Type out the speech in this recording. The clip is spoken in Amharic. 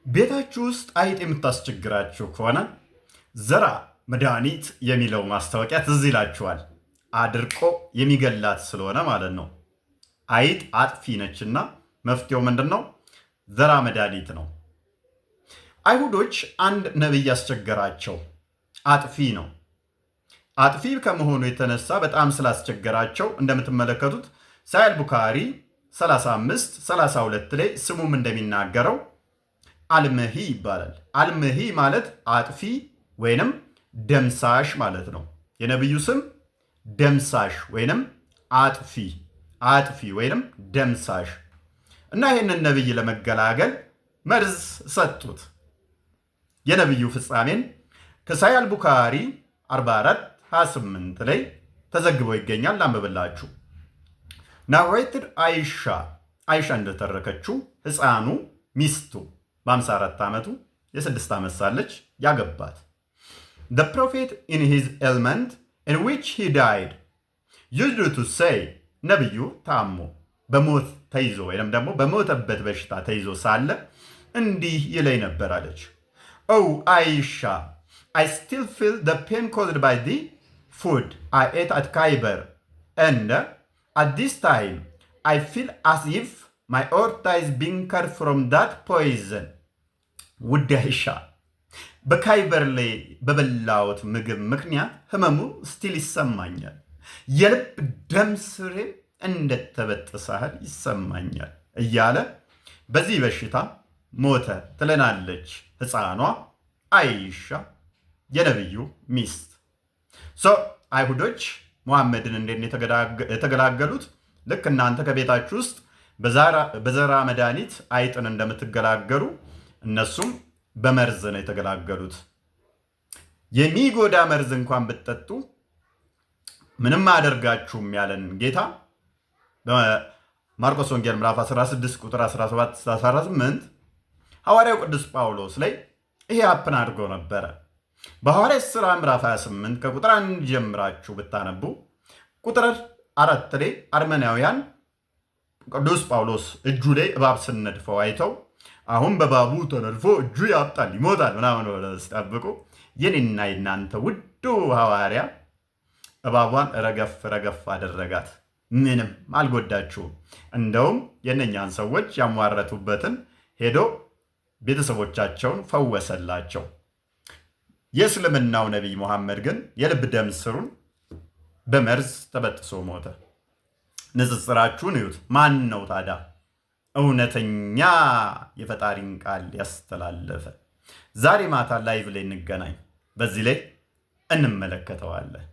ቤታችሁ ውስጥ አይጥ የምታስቸግራችሁ ከሆነ ዘራ መድኃኒት የሚለው ማስታወቂያ ትዝ ይላችኋል። አድርቆ የሚገላት ስለሆነ ማለት ነው። አይጥ አጥፊ ነችና መፍትሄው ምንድን ነው? ዘራ መድኃኒት ነው። አይሁዶች አንድ ነቢይ ያስቸገራቸው አጥፊ ነው። አጥፊ ከመሆኑ የተነሳ በጣም ስላስቸገራቸው እንደምትመለከቱት ሳሂህ ቡኻሪ 35:32 ላይ ስሙም እንደሚናገረው አልመሂ ይባላል። አልመሂ ማለት አጥፊ ወይንም ደምሳሽ ማለት ነው። የነቢዩ ስም ደምሳሽ ወይንም አጥፊ ወይንም ደምሳሽ እና ይህንን ነቢይ ለመገላገል መርዝ ሰጡት። የነቢዩ ፍጻሜን ከሳሂህ ቡኻሪ 44:28 ላይ ተዘግቦ ይገኛል። ላንብብላችሁ። ናሬትድ አይሻ እንደተረከችው ሕፃኑ ሚስቱ በ54 ዓመቱ የ6 ዓመት ሳለች ያገባት the prophet in his ailment in which he died used to say ነቢዩ ታሞ በሞት ተይዞ ወይም ደግሞ በሞተበት በሽታ ተይዞ ሳለ እንዲህ ይለኝ ነበር አለች። Oh Aisha, I still feel the pain caused by the food I ate at Khaybar and at this time I feel as if my aorta is being cut from that poison. ውድ አይሻ በካይበር ላይ በበላሁት ምግብ ምክንያት ህመሙ ስቲል ይሰማኛል። የልብ ደም ስሬ እንደተበጠሰ ያህል ይሰማኛል እያለ በዚህ በሽታ ሞተ ትለናለች ሕፃኗ አይሻ የነቢዩ ሚስት። አይሁዶች ሙሐመድን እንዴት የተገላገሉት? ልክ እናንተ ከቤታችሁ ውስጥ በዘራ መድኃኒት አይጥን እንደምትገላገሉ እነሱም በመርዝ ነው የተገላገሉት። የሚጎዳ መርዝ እንኳን ብትጠጡ ምንም አያደርጋችሁም ያለን ጌታ በማርቆስ ወንጌል ምዕራፍ 16 ቁጥር 17-18 ሐዋርያው ቅዱስ ጳውሎስ ላይ ይሄ አፕን አድርጎ ነበረ። በሐዋርያት ሥራ ምዕራፍ 28 ከቁጥር 1 ጀምራችሁ ብታነቡ ቁጥር 4 ላይ አርመናውያን ቅዱስ ጳውሎስ እጁ ላይ እባብ ስነድፈው አይተው አሁን በባቡ ተነድፎ እጁ ያብጣል ይሞታል ምናምን ሲጠብቁ የኔና የናንተ ውዱ ሐዋርያ እባቧን ረገፍ አደረጋት። ምንም አልጎዳችሁም። እንደውም የእነኛን ሰዎች ያሟረቱበትን ሄዶ ቤተሰቦቻቸውን ፈወሰላቸው። የእስልምናው ነቢይ ሙሐመድ ግን የልብ ደም ስሩን በመርዝ ተበጥሶ ሞተ። ንጽጽራችሁን እዩት። ማን ነው ታዲያ እውነተኛ የፈጣሪን ቃል ያስተላለፈ? ዛሬ ማታ ላይቭ ላይ እንገናኝ፣ በዚህ ላይ እንመለከተዋለን።